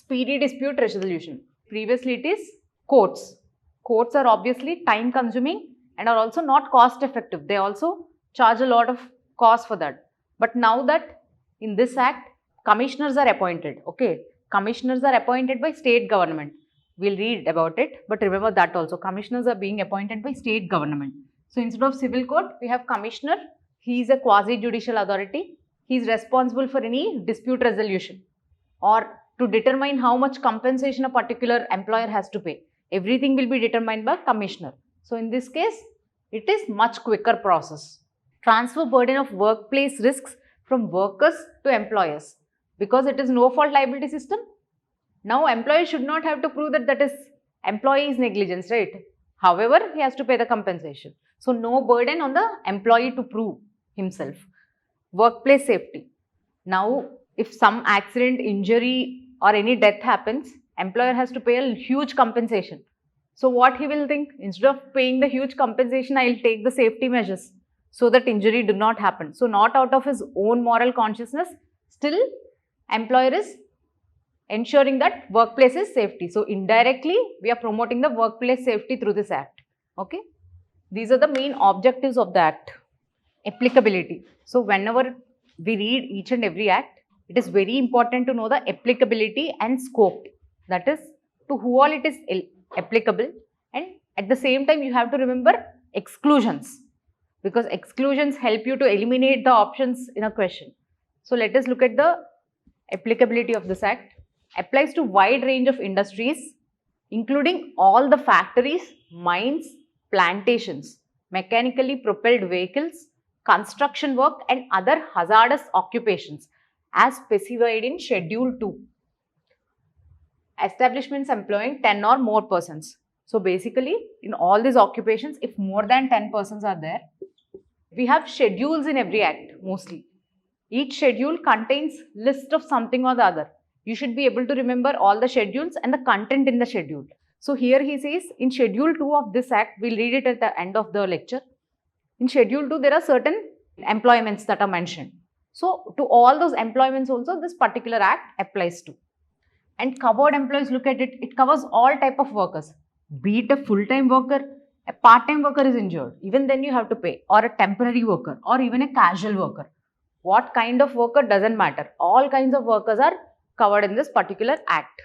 Speedy dispute resolution. Previously it is courts. Courts are obviously time consuming and are also not cost effective. They also charge a lot of cost for that. But now that in this act, commissioners are appointed. Okay, commissioners are appointed by state government. We'll read about it, but remember that also. Commissioners are being appointed by state government. So instead of civil court, we have commissioner. He is a quasi-judicial authority. He is responsible for any dispute resolution or to determine how much compensation a particular employer has to pay. Everything will be determined by commissioner. So in this case, it is much quicker process. Transfer burden of workplace risks from workers to employers. Because it is no fault liability system, now employer should not have to prove that is employee's negligence, right? However, he has to pay the compensation. So no burden on the employee to prove himself. Workplace safety. Now, if some accident, injury or any death happens, employer has to pay a huge compensation. So what he will think? Instead of paying the huge compensation, I will take the safety measures so that injury do not happen. So not out of his own moral consciousness, still employer is ensuring that workplace is safety. So indirectly, we are promoting the workplace safety through this act. Okay. These are the main objectives of the act. Applicability. So whenever we read each and every act, it is very important to know the applicability and scope. That is, to who all it is applicable, and at the same time you have to remember exclusions, because exclusions help you to eliminate the options in a question. So let us look at the applicability of this act. Applies to wide range of industries, including all the factories, mines, plantations, mechanically propelled vehicles, construction work and other hazardous occupations as specified in Schedule 2. Establishments employing 10 or more persons. So basically, in all these occupations, if more than 10 persons are there, we have schedules in every act mostly. Each schedule contains list of something or the other. You should be able to remember all the schedules and the content in the schedule. So here he says in Schedule 2 of this act, we'll read it at the end of the lecture. In Schedule 2, there are certain employments that are mentioned. So to all those employments also, this particular act applies to. And covered employees, look at it, it covers all type of workers. Be it a full-time worker, a part-time worker is injured, even then you have to pay, or a temporary worker, or even a casual worker. What kind of worker doesn't matter. All kinds of workers are covered in this particular act.